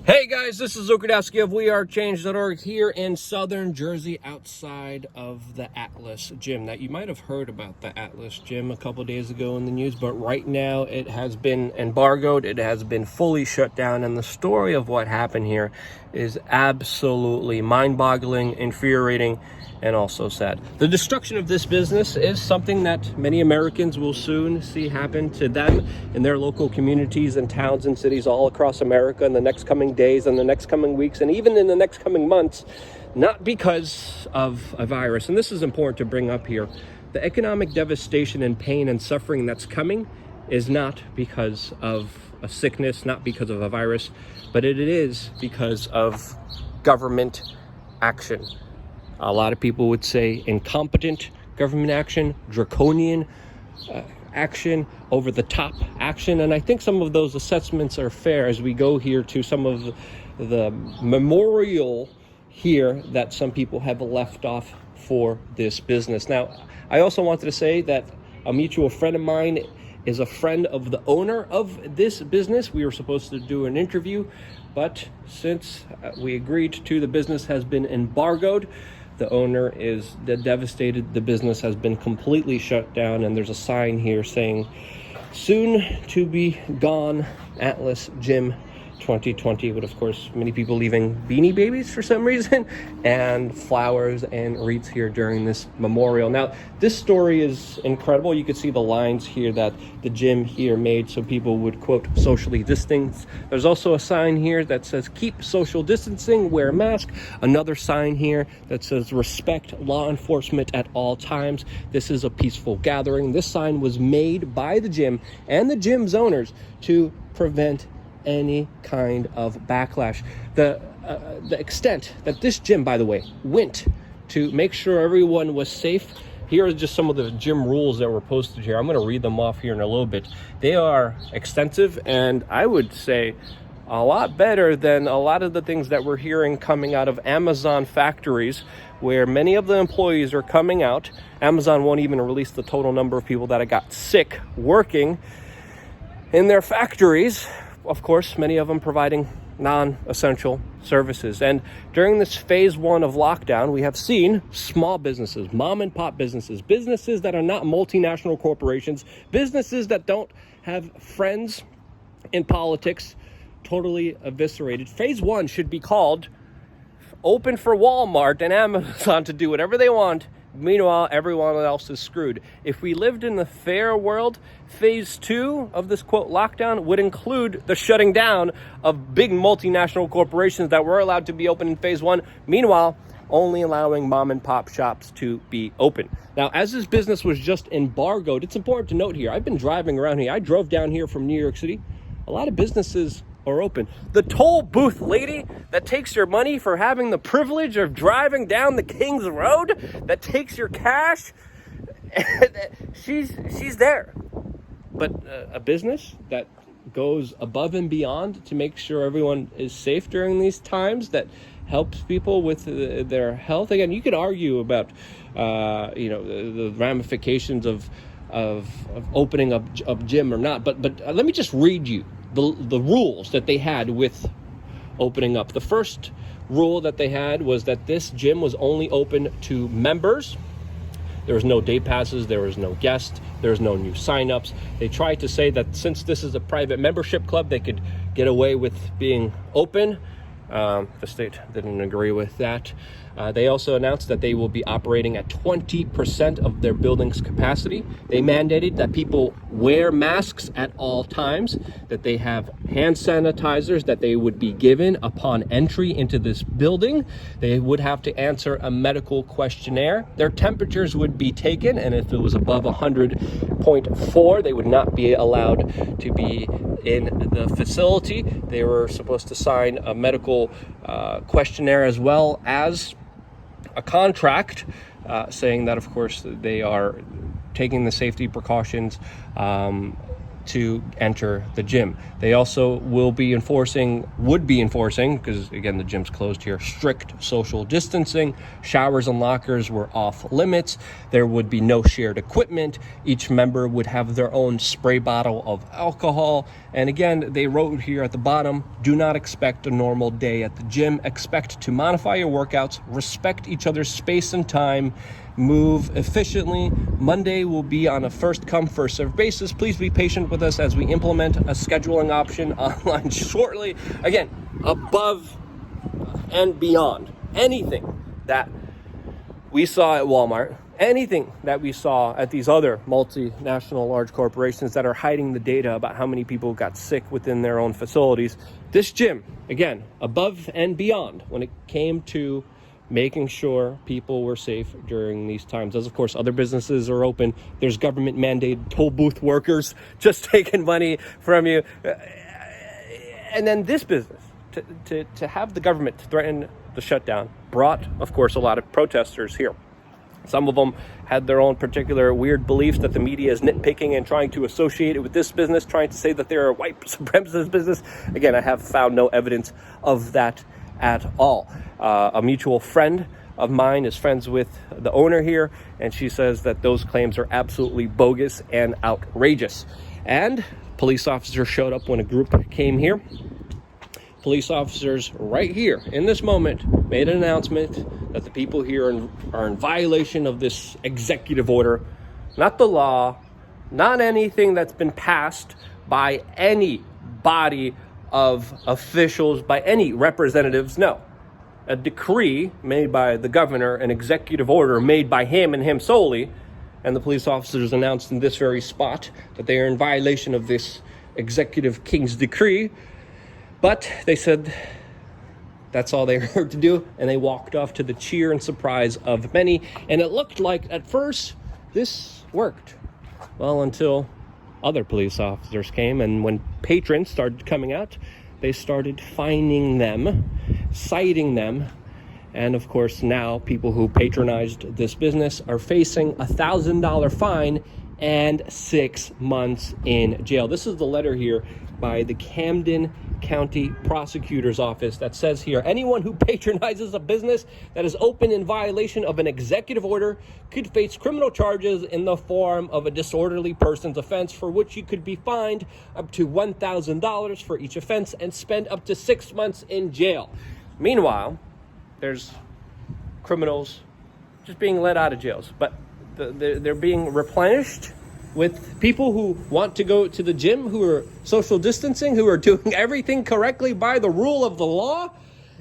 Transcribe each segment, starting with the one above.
Hey guys, this is Okudowski of WeAreChange.org here in southern Jersey outside of the Atilis Gym. Now, you might have heard about the Atilis Gym a couple days ago in the news, but right now it has been embargoed. It has been fully shut down, and the story of what happened here is absolutely mind-boggling, infuriating, and also sad. The destruction of this business is something that many Americans will soon see happen to them in their local communities and towns and cities all across America in the next coming days and the next coming weeks and even in the next coming months, not because of a virus. And this is important to bring up here. The economic devastation and pain and suffering that's coming is not because of a sickness, not because of a virus, but it is because of government action. A lot of people would say incompetent government action, draconian action, over-the-top action, and I think some of those assessments are fair as we go here to some of the memorial here that some people have left off for this business. Now, I also wanted to say that a mutual friend of mine is a friend of the owner of this business. We were supposed to do an interview, but since we agreed to, the business has been embargoed. The owner is devastated. The business has been completely shut down, and there's a sign here saying, "Soon to be gone, Atilis Gym 2020," with, of course, many people leaving Beanie Babies for some reason, and flowers and wreaths here during this memorial. Now, this story is incredible. You can see the lines here that the gym here made so people would, quote, socially distance. There's also a sign here that says, "Keep social distancing, wear a mask." Another sign here that says, "Respect law enforcement at all times. This is a peaceful gathering." This sign was made by the gym and the gym's owners to prevent any kind of backlash. The extent that this gym, by the way, went to make sure everyone was safe. Here are just some of the gym rules that were posted here. I'm going to read them off here in a little bit. They are extensive, and I would say a lot better than a lot of the things that we're hearing coming out of Amazon factories, where many of the employees are coming out. Amazon won't even release the total number of people that got sick working in their factories. Of course, many of them providing non-essential services. And during this phase one of lockdown, we have seen small businesses, mom and pop businesses, businesses that are not multinational corporations, businesses that don't have friends in politics, totally eviscerated. Phase one should be called open for Walmart and Amazon to do whatever they want. Meanwhile, everyone else is screwed. If we lived in the fair world, phase two of this, quote, lockdown would include the shutting down of big multinational corporations that were allowed to be open in phase one. Meanwhile, only allowing mom and pop shops to be open. Now, as this business was just embargoed, it's important to note here, I've been driving around here. I drove down here from New York City. A lot of businesses are open. The toll booth lady that takes your money for having the privilege of driving down the King's Road, that takes your cash, she's there. But a business that goes above and beyond to make sure everyone is safe during these times, that helps people with their health. Again, you could argue about the ramifications of opening up a gym or not, but let me just read you the rules that they had with opening up. The first rule that they had was that this gym was only open to members. There was no day passes, there was no guests, there was no new signups. They tried to say that since this is a private membership club, they could get away with being open. The state didn't agree with that. They also announced that they will be operating at 20% of their building's capacity. They mandated that people wear masks at all times, that they have hand sanitizers that they would be given upon entry into this building. They would have to answer a medical questionnaire. Their temperatures would be taken, and if it was above 100.4, they would not be allowed to be in the facility. They were supposed to sign a medical questionnaire as well as a contract saying that, of course, they are taking the safety precautions to enter the gym. They also would be enforcing, because again, the gym's closed here, strict social distancing. Showers and lockers were off limits. There would be no shared equipment. Each member would have their own spray bottle of alcohol. And again, they wrote here at the bottom, do not expect a normal day at the gym. Expect to modify your workouts, respect each other's space and time, move efficiently. Monday will be on a first come, first served basis. Please be patient with us as we implement a scheduling option online shortly. Again, above and beyond anything that we saw at Walmart, anything that we saw at these other multinational large corporations that are hiding the data about how many people got sick within their own facilities. This gym, again, above and beyond when it came to making sure people were safe during these times. As of course, other businesses are open. There's government mandated toll booth workers just taking money from you. And then this business, to have the government threaten the shutdown, brought, of course, a lot of protesters here. Some of them had their own particular weird beliefs that the media is nitpicking and trying to associate it with this business, trying to say that they're a white supremacist business. Again, I have found no evidence of that at all. A mutual friend of mine is friends with the owner here, and she says that those claims are absolutely bogus and outrageous. And police officers showed up when a group came here. Police officers right here in this moment made an announcement that the people here are in violation of this executive order, not the law, not anything that's been passed by any body of officials, by any representatives. No, a decree made by the governor, an executive order made by him and him solely, and the police officers announced in this very spot that they are in violation of this executive king's decree. But they said that's all they heard to do, and they walked off to the cheer and surprise of many. And it looked like at first this worked. Well, until other police officers came, and when patrons started coming out, they started fining them, citing them, and of course now people who patronized this business are facing a $1,000 fine and 6 months in jail. This is the letter here by the Camden County Prosecutor's Office that says here, anyone who patronizes a business that is open in violation of an executive order could face criminal charges in the form of a disorderly person's offense, for which you could be fined up to $1,000 for each offense and spend up to 6 months in jail. Meanwhile, there's criminals just being let out of jails, but they're being replenished with people who want to go to the gym, who are social distancing, who are doing everything correctly by the rule of the law,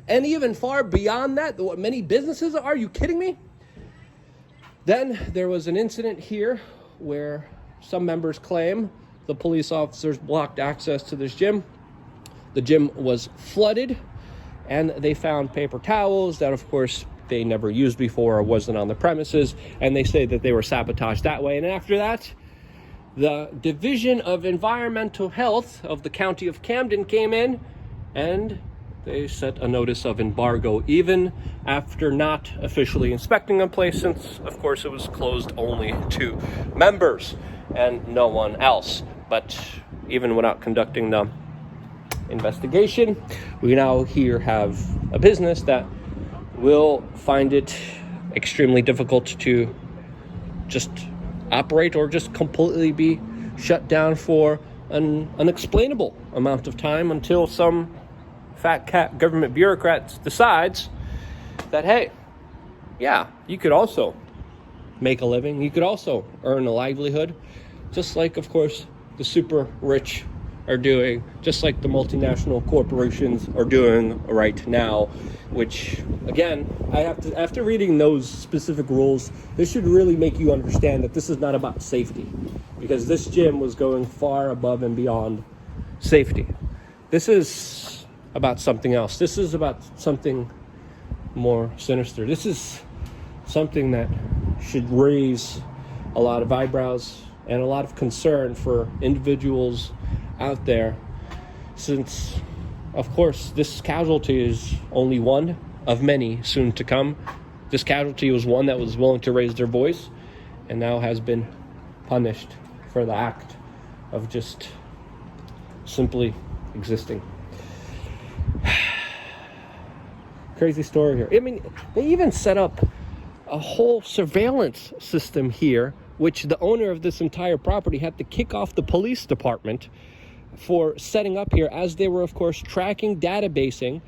and even far beyond that, what many businesses are. Are you kidding me? Then there was an incident here where some members claim the police officers blocked access to this gym. The gym was flooded, and they found paper towels that, of course, they never used before or wasn't on the premises, and they say that they were sabotaged that way. And after that, the Division of Environmental Health of the County of Camden came in and they set a notice of embargo, even after not officially inspecting the place, since, of course, it was closed only to members and no one else. But even without conducting the investigation, we now here have a business that will find it extremely difficult to just operate or just completely be shut down for an unexplainable amount of time until some fat cat government bureaucrat decides that, hey, yeah, you could also make a living. You could also earn a livelihood, just like, of course, the super rich are doing, just like the multinational corporations are doing right now, which, again, after reading those specific rules, this should really make you understand that this is not about safety, because this gym was going far above and beyond safety. This is about something else. This is about something more sinister. This is something that should raise a lot of eyebrows and a lot of concern for individuals out there, since, of course, this casualty is only one of many soon to come. This casualty was one that was willing to raise their voice and now has been punished for the act of just simply existing. Crazy story here. I mean, they even set up a whole surveillance system here, which the owner of this entire property had to kick off the police department for setting up here, as they were, of course, tracking, databasing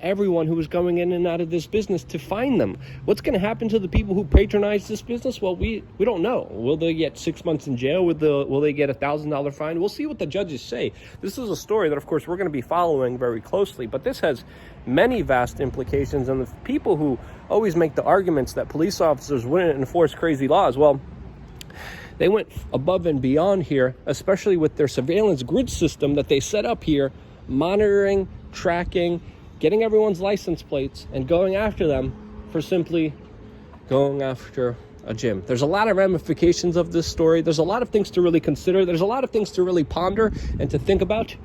everyone who was going in and out of this business to find them. What's going to happen to the people who patronize this business? Well, we don't know. Will they get 6 months in jail? Will they get $1,000 fine? We'll see what the judges say. This is a story that, of course, we're going to be following very closely, but this has many vast implications. And the people who always make the arguments that police officers wouldn't enforce crazy laws, well, they went above and beyond here, especially with their surveillance grid system that they set up here, monitoring, tracking, getting everyone's license plates, and going after them for simply going after a gym. There's a lot of ramifications of this story. There's a lot of things to really consider. There's a lot of things to really ponder and to think about.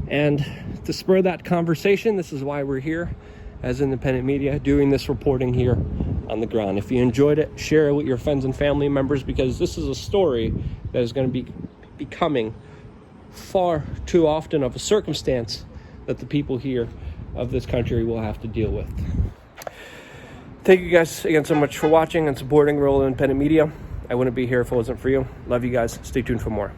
And to spur that conversation, this is why we're here as independent media doing this reporting here on the ground. If you enjoyed it, share it with your friends and family members, because this is a story that is going to be becoming far too often of a circumstance that the people here of this country will have to deal with. Thank you guys again so much for watching and supporting rural independent media. I wouldn't be here if it wasn't for you. Love you guys. Stay tuned for more.